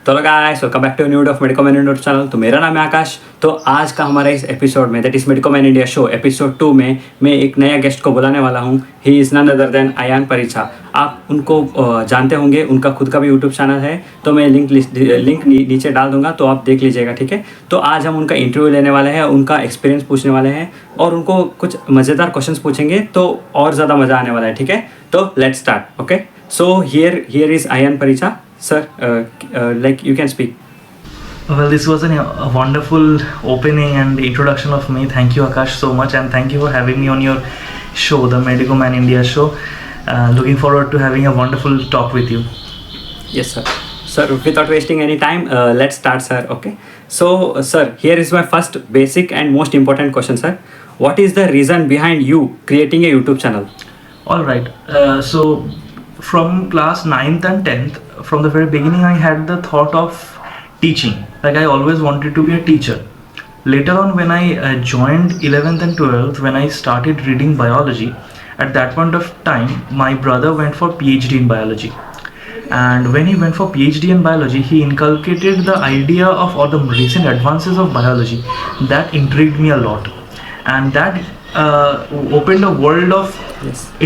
तो guys welcome back to new of medico man India channel. तो मेरा नाम है आकाश। तो आज का हमारा इस एपिसोड में that is medico man India show episode 2 में मैं एक नया गेस्ट को बुलाने वाला हूँ। He is none other than Ayaan Paricha. आप उनको जानते होंगे, उनका खुद का भी यूट्यूब चैनल है, तो मैं लिंक नीचे डाल दूंगा, तो आप देख लीजिएगा, ठीक है। तो आज हम उनका इंटरव्यू लेने वाले हैं, उनका एक्सपीरियंस पूछने वाले हैं और उनको कुछ मज़ेदार क्वेश्चंस पूछेंगे, तो और ज़्यादा मज़ा आने वाला है, ठीक है। तो let's start. Okay, so here is Ayaan Paricha. Sir, like you can speak. Well, this was a wonderful opening and introduction of me. Thank you, Akash, so much, and thank you for having me on your show, the Medico Man India show. Looking forward to having a wonderful talk with you. Yes, sir. Sir, without wasting any time, let's start, sir. Okay. So, sir, here is my first basic and most important question, sir. What is the reason behind you creating a YouTube channel? All right. So, from class 9th and 10th, from the very beginning, I had the thought of teaching. Like, I always wanted to be a teacher. Later on, when I joined 11th and 12th, when I started reading biology, at that point of time, my brother went for PhD in biology. And when he went for PhD in biology, he inculcated the idea of all the recent advances of biology that intrigued me a lot. And that opened a world of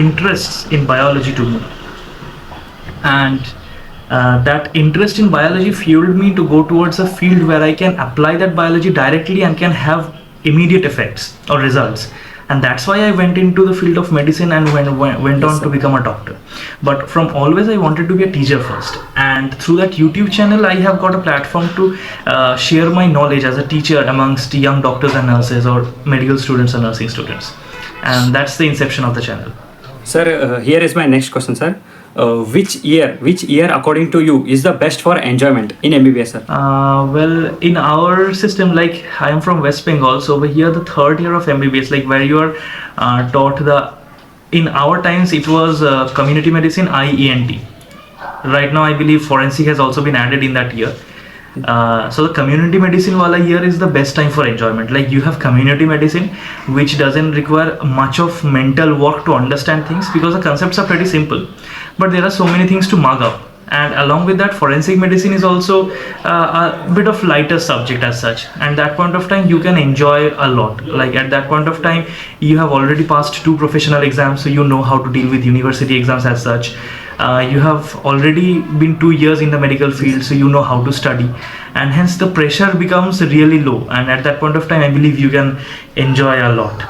interests in biology to me. And that interest in biology fueled me to go towards a field where I can apply that biology directly and can have immediate effects or results. And that's why I went into the field of medicine and went on to become a doctor. But from always I wanted to be a teacher first. And through that YouTube channel, I have got a platform to share my knowledge as a teacher amongst young doctors and nurses or medical students and nursing students. And that's the inception of the channel. Sir, here is my next question, sir. Which year according to you is the best for enjoyment in MBBS, sir? Well, in our system, like I am from West Bengal, so over here the third year of MBBS, like where you are taught in our times it was community medicine, IENT. Right now I believe forensic has also been added in that year. So the community medicine wala year is the best time for enjoyment. Like you have community medicine, which doesn't require much of mental work to understand things because the concepts are pretty simple, but there are so many things to mug up. And along with that, forensic medicine is also a bit of lighter subject as such, and that point of time you can enjoy a lot. Like at that point of time you have already passed 2 professional exams, so you know how to deal with university exams as such. You have already been 2 years in the medical field, so you know how to study, and hence the pressure becomes really low, and at that point of time I believe you can enjoy a lot.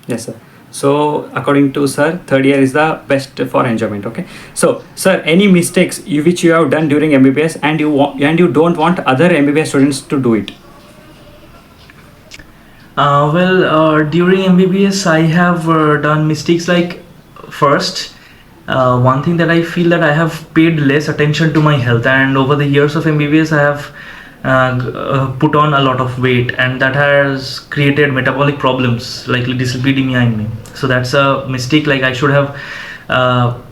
Yes, sir. So according to sir, third year is the best for enjoyment. Okay, so sir, any mistakes which you have done during MBBS and you don't want other MBBS students to do it? During MBBS I have done mistakes. Like first, one thing that I feel that I have paid less attention to my health, and over the years of MBBS I have put on a lot of weight, and that has created metabolic problems like dyslipidemia in me. So that's a mistake. Like I should have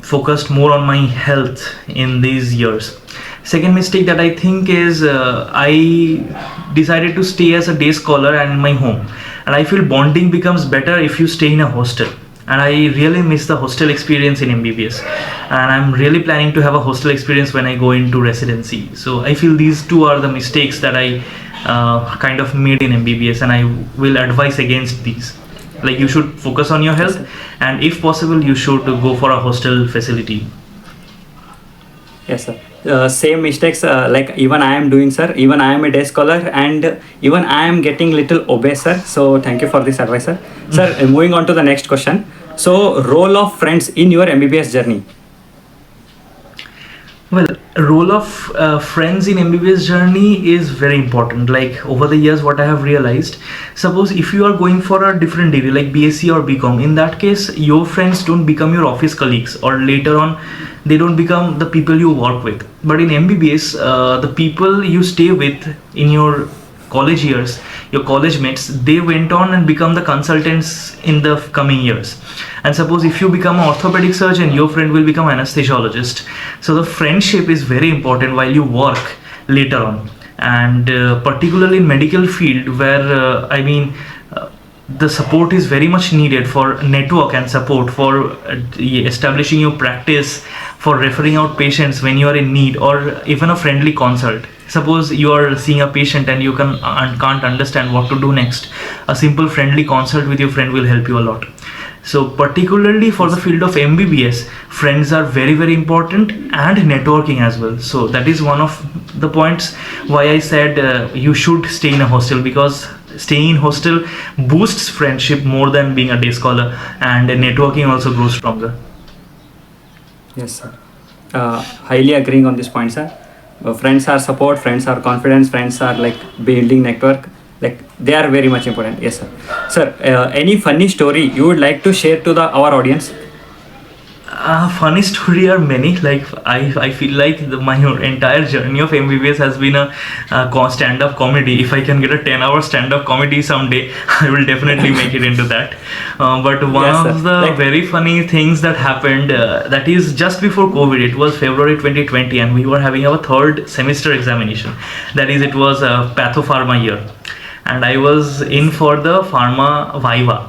focused more on my health in these years. Second mistake that I think is I decided to stay as a day scholar and in my home, and I feel bonding becomes better if you stay in a hostel. And I really miss the hostel experience in MBBS, and I'm really planning to have a hostel experience when I go into residency. So I feel these 2 are the mistakes that I kind of made in MBBS, and I will advise against these. Like you should focus on your health, and if possible you should go for a hostel facility. Yes, sir. Same mistakes like even I am doing, sir. Even I am a day scholar, and even I am getting little obese, sir. So thank you for this advice, sir. Sir, moving on to the next question. So role of friends in your MBBS journey? Well, role of friends in MBBS journey is very important. Like over the years what I have realized, suppose if you are going for a different degree like BSc or BCom, in that case your friends don't become your office colleagues, or later on they don't become the people you work with. But in MBBS, the people you stay with in your college years, your college mates, they went on and become the consultants in the coming years. And suppose if you become an orthopedic surgeon, your friend will become an anesthesiologist. So the friendship is very important while you work later on, and particularly in medical field where the support is very much needed for network and support for establishing your practice, for referring out patients when you are in need, or even a friendly consult. Suppose you are seeing a patient and you can't understand what to do next, a simple friendly consult with your friend will help you a lot. So particularly for the field of MBBS, friends are very very important, and networking as well. So that is one of the points why I said you should stay in a hostel, because staying in hostel boosts friendship more than being a day scholar, and networking also grows stronger. Yes, sir. Highly agreeing on this point, sir. Friends are support, friends are confidence, friends are like building network. Like they are very much important. Yes, sir. Sir, any funny story you would like to share to our audience? Funny story are many. Like I feel like my entire journey of MBBS has been a stand-up comedy. If I can get a 10-hour stand-up comedy someday, I will definitely make it into that. But one Yes, of sir. the Like- very funny things that happened, that is just before COVID. It was February 2020, and we were having our third semester examination. That is, it was a pathopharma year, and I was in for the pharma viva,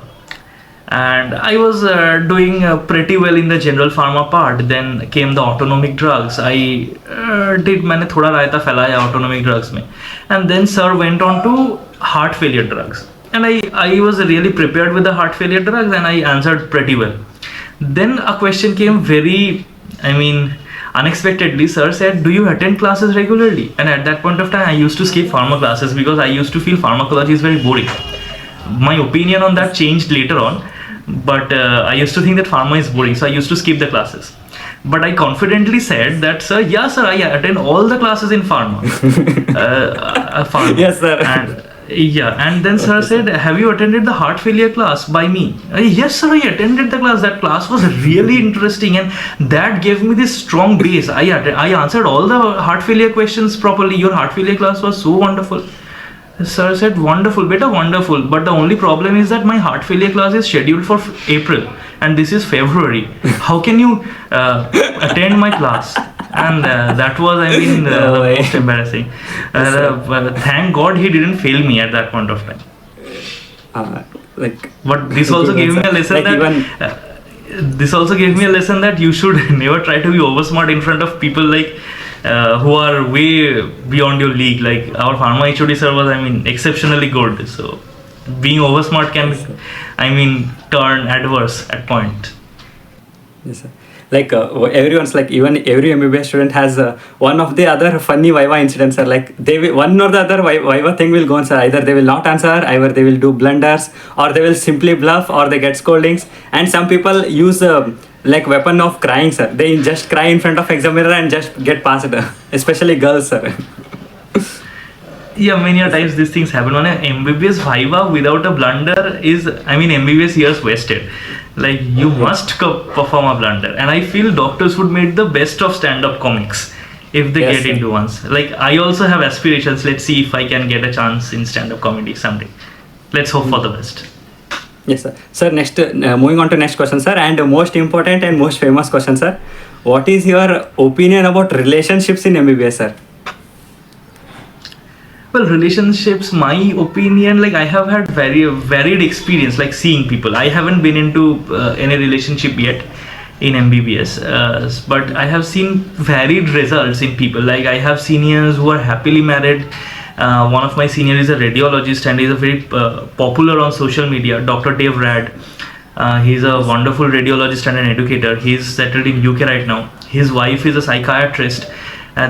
and I was doing pretty well in the general pharma part. Then came the autonomic drugs. I did मैंने थोड़ा रायता फैलाया autonomic drugs में, and then sir went on to heart failure drugs, and I was really prepared with the heart failure drugs, and I answered pretty well. Then a question came very, I mean, unexpectedly. Sir said, do you attend classes regularly? And at that point of time I used to skip pharma classes because I used to feel pharmacology is very boring. My opinion on that changed later on, but I used to think that pharma is boring, so I used to skip the classes. But I confidently said that, sir, yeah, sir, I attend all the classes in pharma. Pharma. Yes, sir. And then sir said, have you attended the heart failure class by me? Yes, sir, I attended the class. That class was really interesting, and that gave me this strong base. I answered all the heart failure questions properly. Your heart failure class was so wonderful. Sir said, wonderful, beta, wonderful. But the only problem is that my heart failure class is scheduled for April, and this is February. How can you attend my class? And that was, I mean, the most embarrassing. Thank God he didn't fail me at that point of time. But this also gave me a lesson this also gave me a lesson that you should never try to be oversmart in front of people like who are way beyond your league. Like our pharma HOD sir was, I mean, exceptionally good. So being oversmart can, I mean, turn adverse at point. Yes, sir. Like everyone's like, even every MBBS student has one of the other funny Viva incidents, sir. Like one or the other Viva thing will go on, sir. Either they will not answer, either they will do blunders, or they will simply bluff, or they get scoldings. And some people use like weapon of crying, sir. They just cry in front of examiner and just get passed, especially girls, sir. Yeah, many a times these things happen. On an MBBS Viva without a blunder is, I mean, MBBS years wasted. Like you must perform a blunder, and I feel doctors would make the best of stand-up comics if they get into ones. Like I also have aspirations. Let's see if I can get a chance in stand-up comedy someday. Let's hope for the best. Yes, sir. Sir, next moving on to next question, sir, and most important and most famous question, sir. What is your opinion about relationships in MBBS, sir? Well, relationships, my opinion, like I have had very varied experience, like seeing people. I haven't been into any relationship yet in MBBS, but I have seen varied results in people. Like I have seniors who are happily married. One of my seniors is a radiologist and is a very popular on social media, Dr. Dave Rad. He's a wonderful radiologist and an educator. He's settled in UK right now. His wife is a psychiatrist.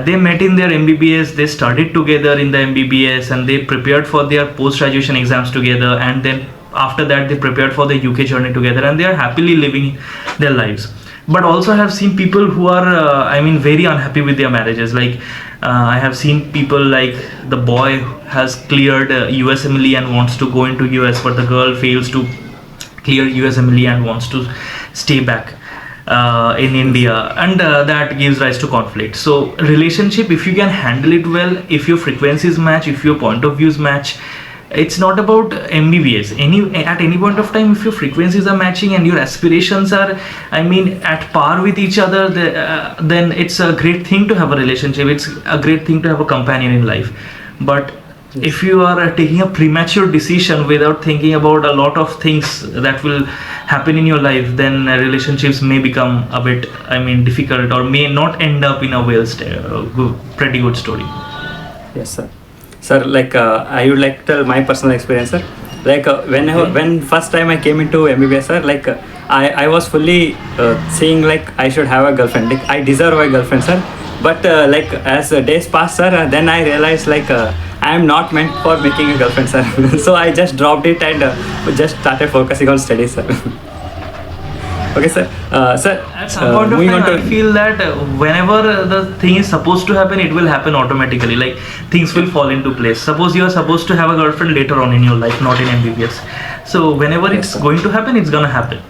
They met in their MBBS, they studied together in the MBBS, and they prepared for their post-graduation exams together, and then after that they prepared for the UK journey together, and they are happily living their lives. But also I have seen people who are, I mean, very unhappy with their marriages. Like I have seen people like the boy has cleared USMLE and wants to go into US, but the girl fails to clear USMLE and wants to stay back in India, and that gives rise to conflict. So relationship, if you can handle it well, if your frequencies match, if your point of views match, it's not about MBBS. At any point of time, if your frequencies are matching and your aspirations are, I mean, at par with each other, then it's a great thing to have a relationship. It's a great thing to have a companion in life. But If you are taking a premature decision without thinking about a lot of things that will happen in your life, then relationships may become a bit, difficult, or may not end up in a pretty good story. Yes, sir. Sir, like I would like to tell my personal experience, sir. Like when first time I came into MBBS, sir, like I was fully saying like I should have a girlfriend. Like I deserve a girlfriend, sir. But like as days passed, sir, then I realized like I am not meant for making a girlfriend, sir. So I just dropped it and just started focusing on studies, sir. Okay, sir. Sir, At some point of moving time, on I to feel that whenever the thing is supposed to happen, it will happen automatically. Like things will fall into place. Suppose you are supposed to have a girlfriend later on in your life, not in MBBS. So whenever Yes, it's sir. going to happen, it's gonna happen.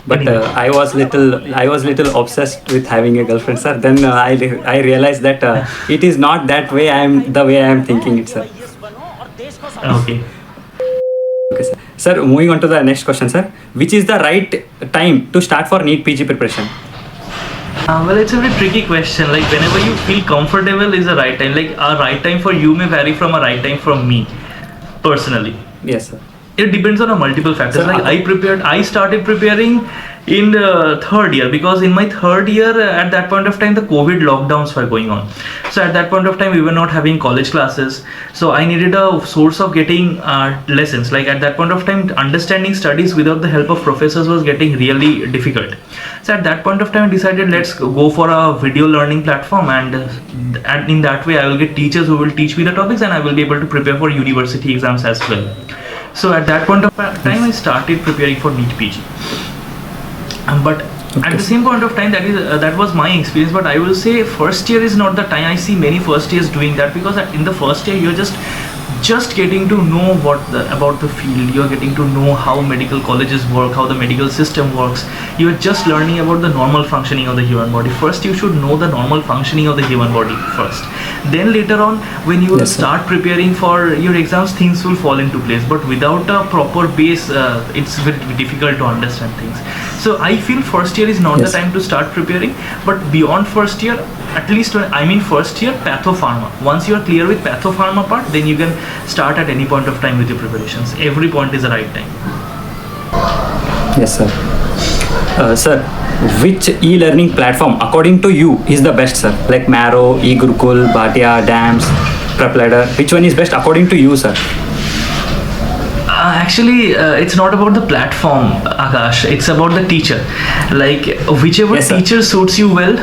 But Anyway. I was little obsessed with having a girlfriend, sir. Then I realized that it is not that way. The way I am thinking it, sir. Okay. Okay, sir. Sir, moving on to the next question, sir. Which is the right time to start for NEET PG preparation? Well, it's a very tricky question. Like whenever you feel comfortable is the right time. Like a right time for you may vary from a right time from me, personally. Yes, sir. It depends on a multiple factors. Sir, Like I started preparing in the third year, because in my third year at that point of time the COVID lockdowns were going on. So at that point of time we were not having college classes. So I needed a source of getting lessons. Like at that point of time, understanding studies without the help of professors was getting really difficult. So at that point of time I decided, let's go for a video learning platform, and in that way I will get teachers who will teach me the topics, and I will be able to prepare for university exams as well. So at that point of time, I started preparing for NEET PG. But at the same point of time, that was my experience. But I will say first year is not the time. I see many first years doing that, because in the first year you're just getting to know about the field. You're getting to know how medical colleges work, how the medical system works. You're just learning about the normal functioning of the human body. First you should know the normal functioning of the human body first. Then later on, when you will start preparing for your exams, things will fall into place. But without a proper base, it's very difficult to understand things. So I feel first year is not the time to start preparing. But beyond first year, at least first year, pathopharma. Once you are clear with pathopharma part, then you can start at any point of time with your preparations. Every point is the right time. Yes, sir. Sir, which e-learning platform according to you is the best, sir? Like Marrow, eGurukul, Bhatia, DAMS, PrepLadder. Which one is best according to you, sir? Actually, it's not about the platform, Akash. It's about the teacher. Like whichever teacher suits you well,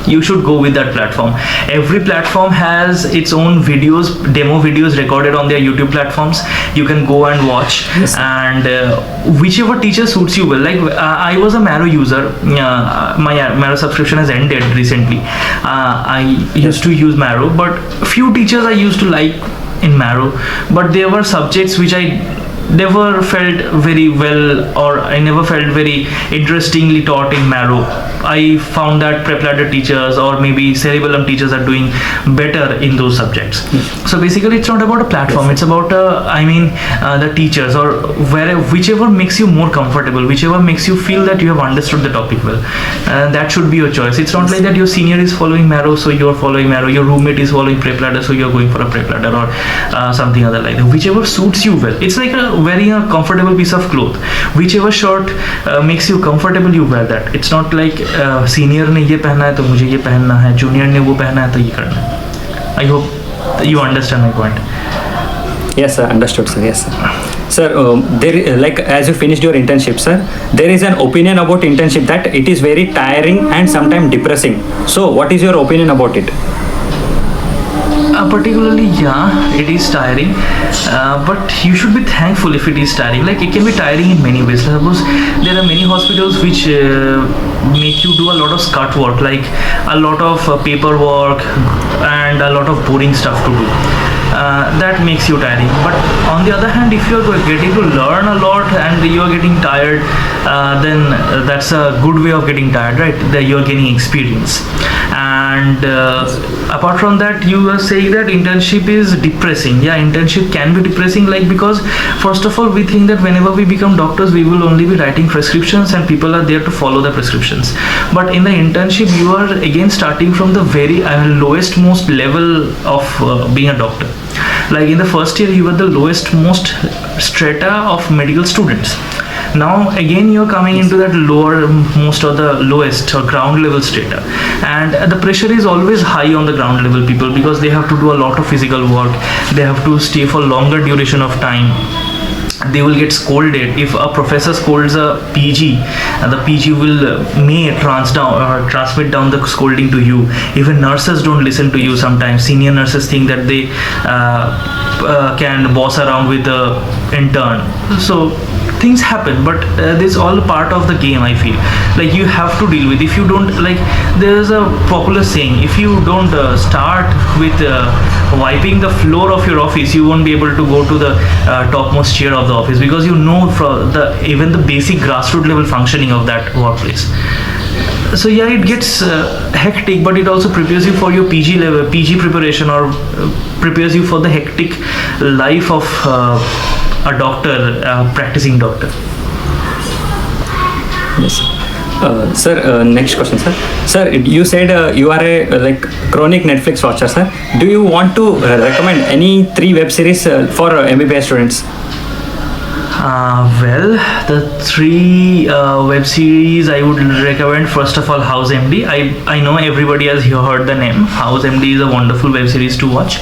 you should go with that platform. Every platform has its own videos, demo videos recorded on their YouTube platforms. You can go and watch, and whichever teacher suits you well. Like I was a Marrow user. My Marrow subscription has ended recently. I used to use Marrow, but few teachers I used to like in Marrow, but there were subjects which I never felt very well, or I never felt very interestingly taught in Marrow. I found that PrepLadder teachers or maybe cerebellum teachers are doing better in those subjects. So basically it's not about a platform, it's about the teachers, or whichever makes you more comfortable, whichever makes you feel that you have understood the topic well. That should be your choice. It's not like that your senior is following Marrow, so you're following Marrow, your roommate is following PrepLadder, so you're going for a PrepLadder, or something other like that. Whichever suits you well. It's like wearing a comfortable piece of cloth. Whichever shirt makes you comfortable, you wear that. It's not like senior ने ये पहना है तो मुझे ये पहनना है, junior ने वो पहना है तो ये करना है. I hope you understand my point. Yes, sir. Understood, sir. Yes, sir. Sir, like as you finished your internship, sir, there is an opinion about internship that it is very tiring and sometimes depressing. So, what is your opinion about it? Particularly, yeah, it is tiring, but you should be thankful if it is tiring. Like it can be tiring in many ways. Suppose there are many hospitals which make you do a lot of scut work, like a lot of paperwork and a lot of boring stuff to do. That makes you tiring. But on the other hand, if you are getting to learn a lot and you are getting tired, then that's a good way of getting tired, right? That you are gaining experience. And apart from that, you are saying that internship is depressing. Yeah, internship can be depressing, like because first of all we think that whenever we become doctors we will only be writing prescriptions and people are there to follow the prescriptions. But in the internship you are again starting from the very lowest most level of being a doctor. Like in the first year, you were the lowest most strata of medical students. Now again you're coming into that lower most or the lowest or ground level strata, and the pressure is always high on the ground level people, because they have to do a lot of physical work, they have to stay for longer duration of time, they will get scolded. If a professor scolds a PG, the PG will transmit down the scolding to you. Even nurses don't listen to you sometimes. Senior nurses think that they can boss around with the intern. So things happen, but this all part of the game, I feel. Like you have to deal with. If you don't, like, there is a popular saying, if you don't start with wiping the floor of your office, you won't be able to go to the topmost chair of the office, because you know from the even the basic grassroots level functioning of that workplace. So yeah, it gets hectic, but it also prepares you for your PG level, PG preparation, or prepares you for the hectic life of a doctor, practicing doctor. Yes. Sir, next question, sir. Sir, you said you are a like chronic Netflix watcher, sir. Do you want to recommend any 3 web series for MBBS students? Well, the 3 web series I would recommend, first of all, House MD. I know everybody has heard the name. House MD is a wonderful web series to watch.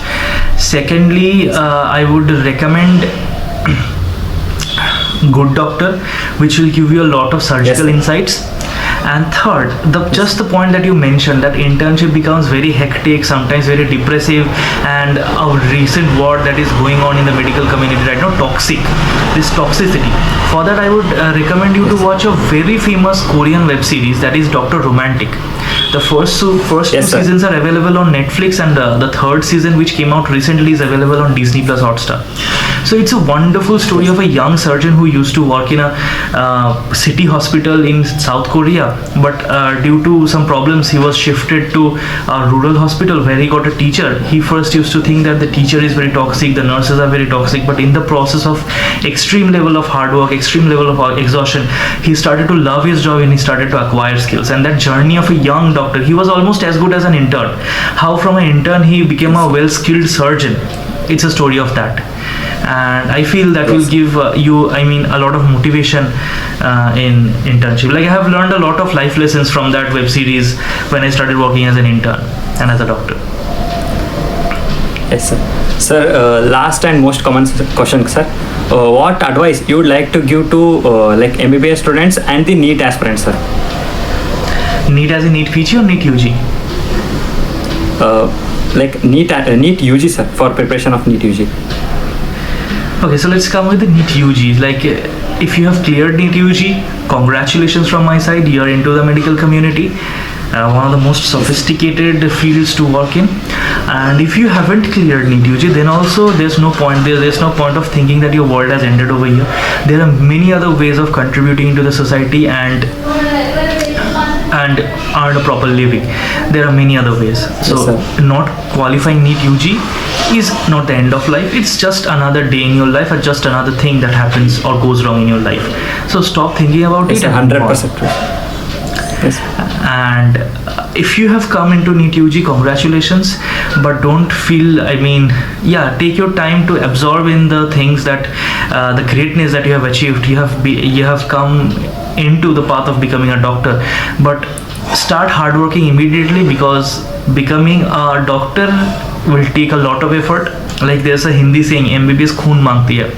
Secondly, I would recommend Good Doctor, which will give you a lot of surgical insights. And third, just the point that you mentioned, that internship becomes very hectic, sometimes very depressive, and a recent word that is going on in the medical community right now, this toxicity. For that, I would recommend you to watch a very famous Korean web series, that is Dr. Romantic. The first 2 seasons are available on Netflix, and the 3rd season, which came out recently, is available on Disney Plus Hotstar. So it's a wonderful story of a young surgeon who used to work in a city hospital in South Korea, but due to some problems he was shifted to a rural hospital where he got a teacher. He first used to think that the teacher is very toxic, the nurses are very toxic, but in the process of extreme level of hard work, extreme level of exhaustion, he started to love his job and he started to acquire skills. And that journey of a young doctor, he was almost as good as an intern. How from an intern he became a well-skilled surgeon. It's a story of that, and I feel that will give you, a lot of motivation in internship. Like I have learned a lot of life lessons from that web series when I started working as an intern and as a doctor. Yes, sir. Sir, last and most common question, sir. What advice you would like to give to like MBBS students and the NEET aspirants, sir? NEET as in NEET PG or NEET UG? Like NEET UG, sir, for preparation of NEET UG. Okay, so let's come with the NEET UG. Like, if you have cleared NEET UG, congratulations from my side. You are into the medical community, one of the most sophisticated fields to work in. And if you haven't cleared NEET UG, then also there's no point. There's no point of thinking that your world has ended over here. There are many other ways of contributing to the society and earn a proper living. There are many other ways. So not qualifying NEET UG is not the end of life. It's just another day in your life, or just another thing that happens or goes wrong in your life. So stop thinking about it. 100% true. Yes. And if you have come into NEET UG, congratulations, but don't feel, take your time to absorb in the things that the greatness that you have achieved. You have come into the path of becoming a doctor, but start hardworking immediately, because becoming a doctor will take a lot of effort. Like there's a Hindi saying, MBBS khoon mangti hai.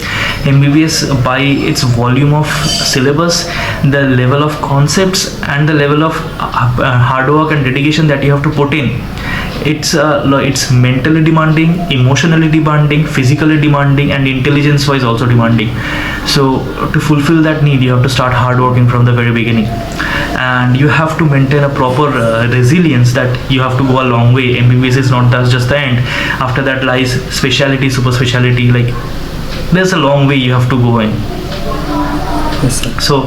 MBBS, by its volume of syllabus, the level of concepts and the level of hard work and dedication that you have to put in, it's mentally demanding, emotionally demanding, physically demanding, and intelligence wise also demanding. So to fulfill that need, you have to start hard working from the very beginning, and you have to maintain a proper resilience, that you have to go a long way. MBBS is not just the end. After that lies specialty, super specialty. Like there's a long way you have to go in. Yes, sir. So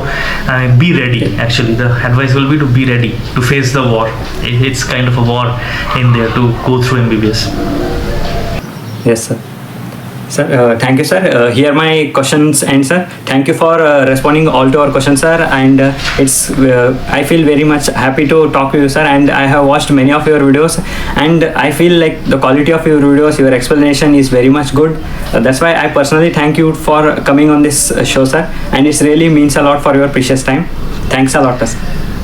be ready. Actually, the advice will be to be ready to face the war. It's kind of a war in there to go through MBBS. Yes, sir. Sir, thank you, sir. Here my questions end, sir. Thank you for responding all to our questions, sir. And I feel very much happy to talk to you, sir. And I have watched many of your videos, and I feel like the quality of your videos, your explanation is very much good. That's why I personally thank you for coming on this show, sir. And it really means a lot for your precious time. Thanks a lot, sir.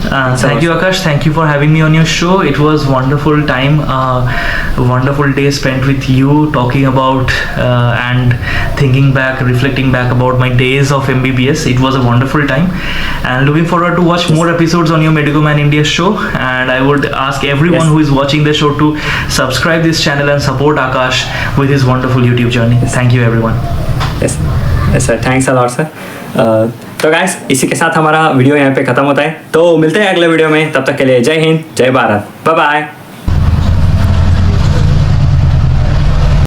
Thank you, Akash. Thank you for having me on your show. It was wonderful time, a wonderful day spent with you, talking about and thinking back, reflecting back about my days of MBBS. It was a wonderful time, and looking forward to watch more episodes on your Medico Man India show. And I would ask everyone who is watching the show to subscribe this channel and support Akash with his wonderful YouTube journey. Thank you, everyone. Yes, yes sir. Thanks a lot, sir. तो guys इसी के साथ हमारा video यहाँ पे खत्म होता है, तो मिलते हैं अगले वीडियो में। तब तक के लिए जय हिंद, जय भारत, बाय बाय।